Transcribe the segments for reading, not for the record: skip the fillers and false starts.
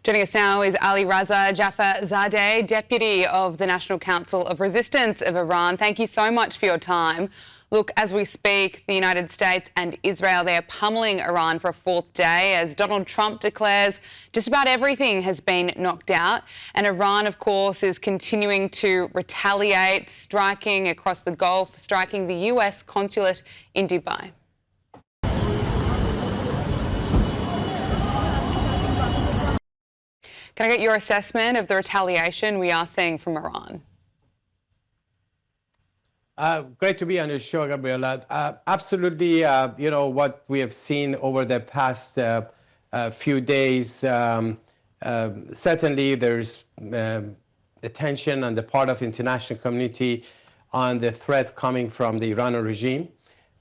Joining us now is Alireza Jafarzadeh, Deputy of the National Council of Resistance of Iran. Thank you so much for your time. Look, as we speak, the United States and Israel, they're pummeling Iran for a fourth day as Donald Trump declares just about everything has been knocked out. And Iran, of course, is continuing to retaliate, striking across the Gulf, striking the US consulate in Dubai. Can I get your assessment of the retaliation we are seeing from Iran? Great to be on your show, Gabriella. Absolutely, what we have seen over the past few days, certainly there's attention on the part of the international community on the threat coming from the Iranian regime.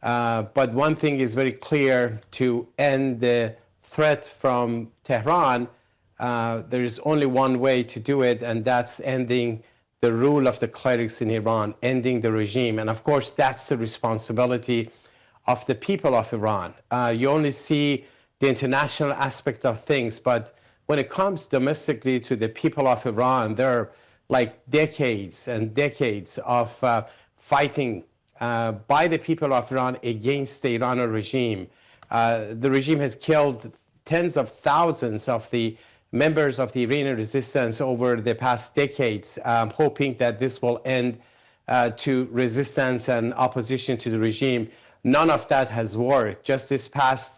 But one thing is very clear: to end the threat from Tehran, there is only one way to do it, and that's ending the rule of the clerics in Iran, ending the regime. And of course, that's the responsibility of the people of Iran. You only see the international aspect of things, but when it comes domestically to the people of Iran, there are like decades and decades of fighting by the people of Iran against the Iranian regime. The regime has killed tens of thousands of the members of the Iranian resistance over the past decades, hoping that this will end to resistance and opposition to the regime. None of that has worked. Just this past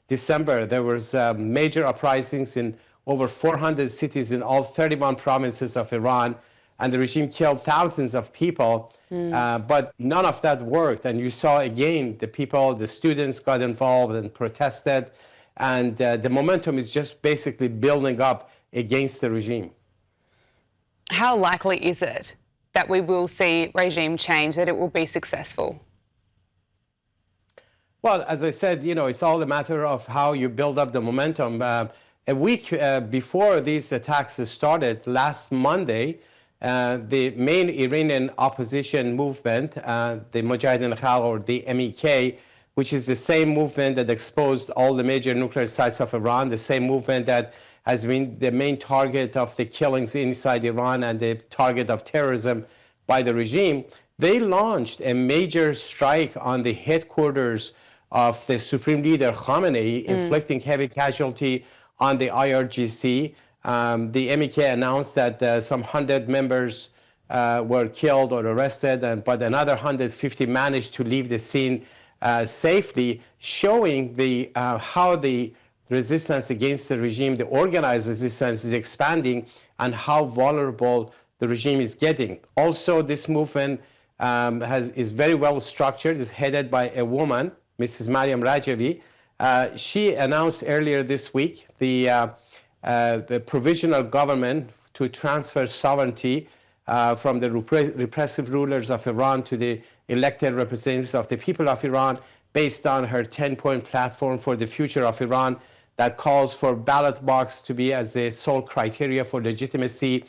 December, there was major uprisings in over 400 cities in all 31 provinces of Iran, and the regime killed thousands of people, but none of that worked. And you saw again the people, the students got involved and protested, and the momentum is just basically building up against the regime. How likely is it that we will see regime change, that it will be successful? Well, as I said, it's all a matter of how you build up the momentum. A week before these attacks started, last Monday, the main Iranian opposition movement, the Mujahideen Khalq, or the MEK, which is the same movement that exposed all the major nuclear sites of Iran, the same movement that has been the main target of the killings inside Iran and the target of terrorism by the regime. They launched a major strike on the headquarters of the Supreme Leader Khamenei, inflicting heavy casualty on the IRGC. The MEK announced that some 100 members were killed or arrested, but another 150 managed to leave the scene safely, showing how the resistance against the regime, the organized resistance, is expanding and how vulnerable the regime is getting. Also, this movement is very well structured. It's headed by a woman, Mrs. Mariam Rajavi. She announced earlier this week the provisional government to transfer sovereignty from the repressive rulers of Iran to the elected representatives of the people of Iran, based on her 10-point platform for the future of Iran that calls for ballot box to be as the sole criteria for legitimacy,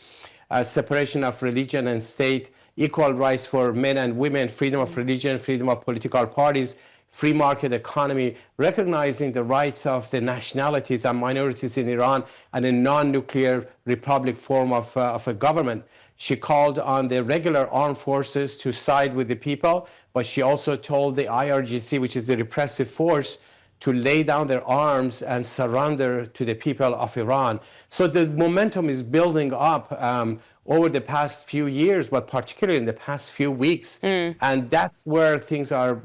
separation of religion and state, equal rights for men and women, freedom of religion, freedom of political parties, free market economy, recognizing the rights of the nationalities and minorities in Iran, and a non-nuclear republic form of a government. She called on the regular armed forces to side with the people, but she also told the IRGC, which is the repressive force, to lay down their arms and surrender to the people of Iran. So the momentum is building up over the past few years, but particularly in the past few weeks. And that's where things are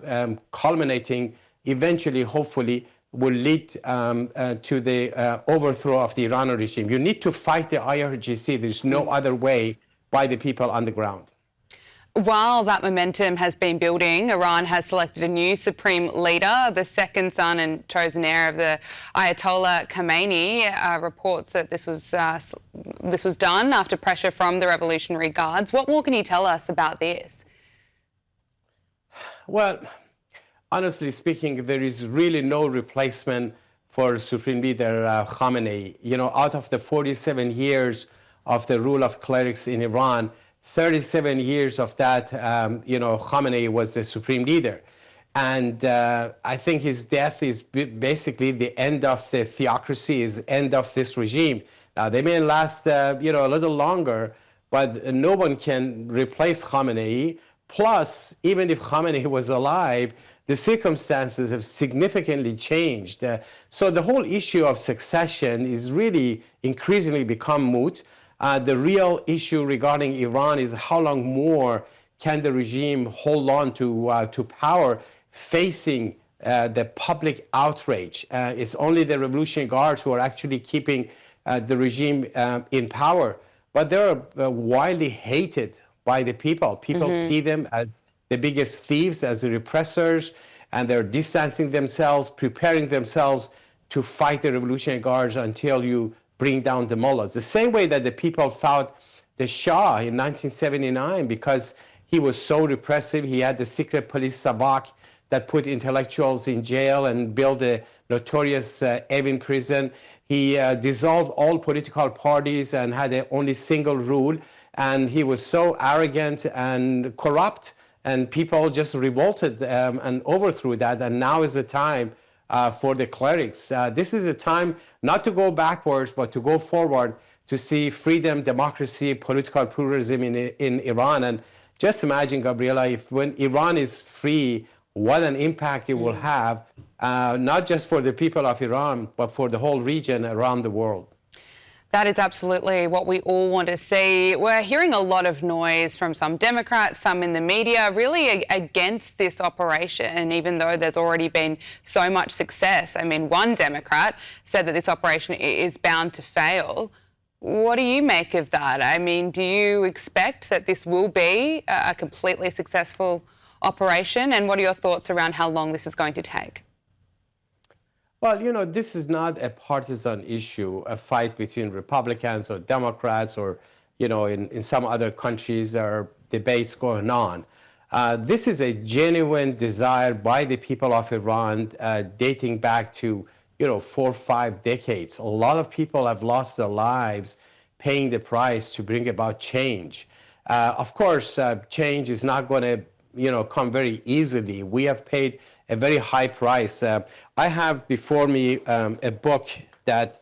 culminating. Eventually, hopefully, will lead to the overthrow of the Iranian regime. You need to fight the IRGC. There's no other way, by the people on the ground. While that momentum has been building, Iran has selected a new supreme leader. The second son and chosen heir of the Ayatollah Khamenei reports that this was done after pressure from the Revolutionary Guards. What more can you tell us about this? Well, honestly speaking, there is really no replacement for Supreme Leader Khamenei. Out of the 47 years of the rule of clerics in Iran, 37 years of that, Khamenei was the supreme leader. And I think his death is basically the end of the theocracy, is end of this regime. They may last, a little longer, but no one can replace Khamenei. Plus, even if Khamenei was alive, the circumstances have significantly changed. So the whole issue of succession is really increasingly become moot. The real issue regarding Iran is how long more can the regime hold on to power, facing the public outrage. It's only the Revolutionary Guards who are actually keeping the regime in power. But they're widely hated by the people. People see them as the biggest thieves, as the repressors, and they're distancing themselves, preparing themselves to fight the Revolutionary Guards until you bring down the mullahs. The same way that the people fought the Shah in 1979 because he was so repressive. He had the secret police Sabak that put intellectuals in jail and built a notorious Evin prison. He dissolved all political parties and had a only single rule. And he was so arrogant and corrupt, and people just revolted and overthrew that. And now is the time for the clerics. This is a time not to go backwards, but to go forward, to see freedom, democracy, political pluralism in Iran. And just imagine, Gabriella, if when Iran is free, what an impact it will have, not just for the people of Iran, but for the whole region around the world. That is absolutely what we all want to see. We're hearing a lot of noise from some Democrats, some in the media, really against this operation, even though there's already been so much success. I mean, one Democrat said that this operation is bound to fail. What do you make of that? I mean, do you expect that this will be a completely successful operation? And what are your thoughts around how long this is going to take? Well, this is not a partisan issue, a fight between Republicans or Democrats or, in some other countries there are debates going on. This is a genuine desire by the people of Iran dating back to, 4 or 5 decades. A lot of people have lost their lives paying the price to bring about change. Of course, change is not going to, come very easily. We have paid a very high price. I have before me a book that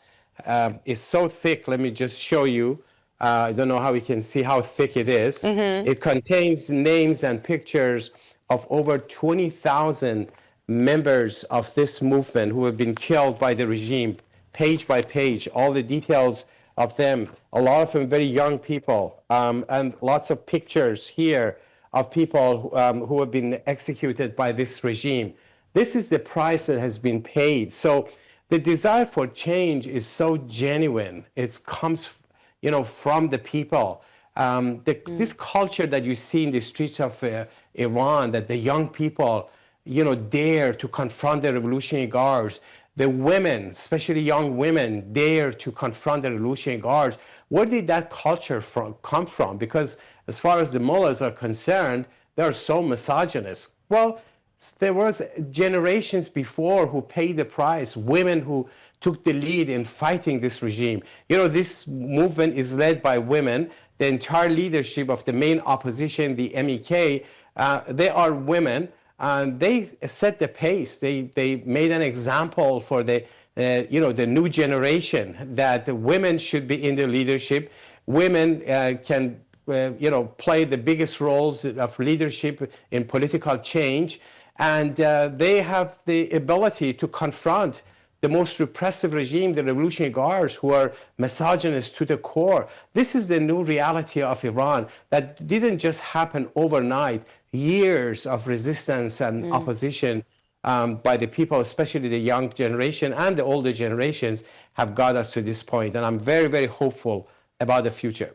is so thick. Let me just show you. I don't know how you can see how thick it is. It contains names and pictures of over 20,000 members of this movement who have been killed by the regime, page by page, all the details of them, a lot of them very young people, and lots of pictures here of people who have been executed by this regime. This is the price that has been paid. So the desire for change is so genuine. It comes, from the people. This culture that you see in the streets of Iran, that the young people, dare to confront the Revolutionary Guards. The women, especially young women, dare to confront the Revolutionary Guards. Where did that culture come from? Because as far as the mullahs are concerned, they are so misogynist. Well, there was generations before who paid the price, women who took the lead in fighting this regime. This movement is led by women. The entire leadership of the main opposition, the MEK, they are women. And they set the pace. They made an example for the new generation that the women should be in the leadership. Women can play the biggest roles of leadership in political change, and they have the ability to confront the most repressive regime, the Revolutionary Guards, who are misogynist to the core. This is the new reality of Iran that didn't just happen overnight. Years of resistance and opposition by the people, especially the young generation and the older generations, have got us to this point. And I'm very, very hopeful about the future.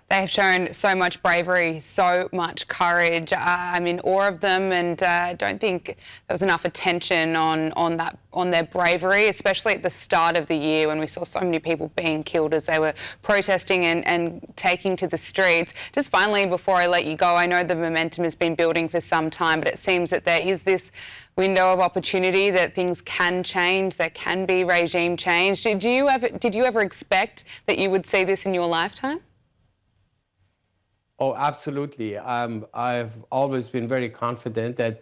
They have shown so much bravery, so much courage. I'm in awe of them, and I don't think there was enough attention on their bravery, especially at the start of the year when we saw so many people being killed as they were protesting and taking to the streets. Just finally, before I let you go, I know the momentum has been building for some time, but it seems that there is this window of opportunity that things can change, there can be regime change. Did you ever expect that you would see this in your lifetime? Oh, absolutely. I've always been very confident that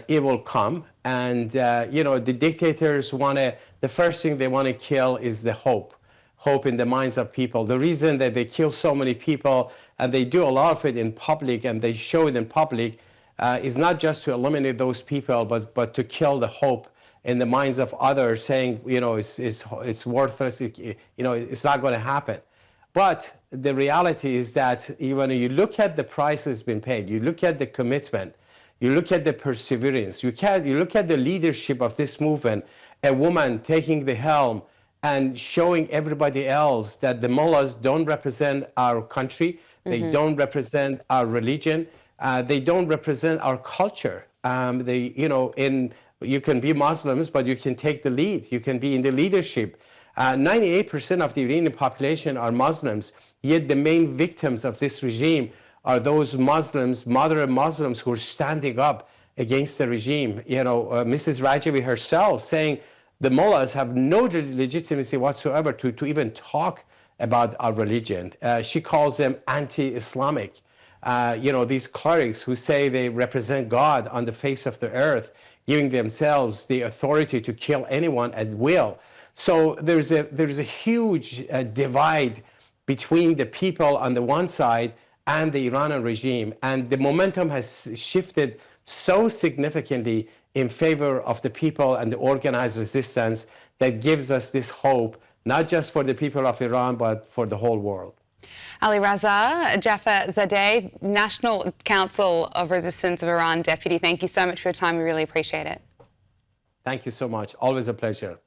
it will come. And, the dictators the first thing they want to kill is the hope. hope in the minds of people. The reason that they kill so many people, and they do a lot of it in public, and they show it in public, is not just to eliminate those people, but to kill the hope in the minds of others, saying, it's worthless, it's not going to happen. But the reality is that when you look at the price that's been paid, you look at the commitment, you look at the perseverance, you look at the leadership of this movement, a woman taking the helm and showing everybody else that the mullahs don't represent our country, they don't represent our religion, they don't represent our culture. You can be Muslims, but you can take the lead. You can be in the leadership. 98% of the Iranian population are Muslims, yet the main victims of this regime are those Muslims, moderate Muslims, who are standing up against the regime. Mrs. Rajavi herself saying the mullahs have no legitimacy whatsoever to even talk about our religion. She calls them anti-Islamic. These clerics who say they represent God on the face of the earth, giving themselves the authority to kill anyone at will. So there's a huge divide between the people on the one side and the Iranian regime, and the momentum has shifted so significantly in favor of the people and the organized resistance that gives us this hope, not just for the people of Iran, but for the whole world. Alireza Jafarzadeh, National Council of Resistance of Iran Deputy, thank you so much for your time. We really appreciate it. Thank you so much. Always a pleasure.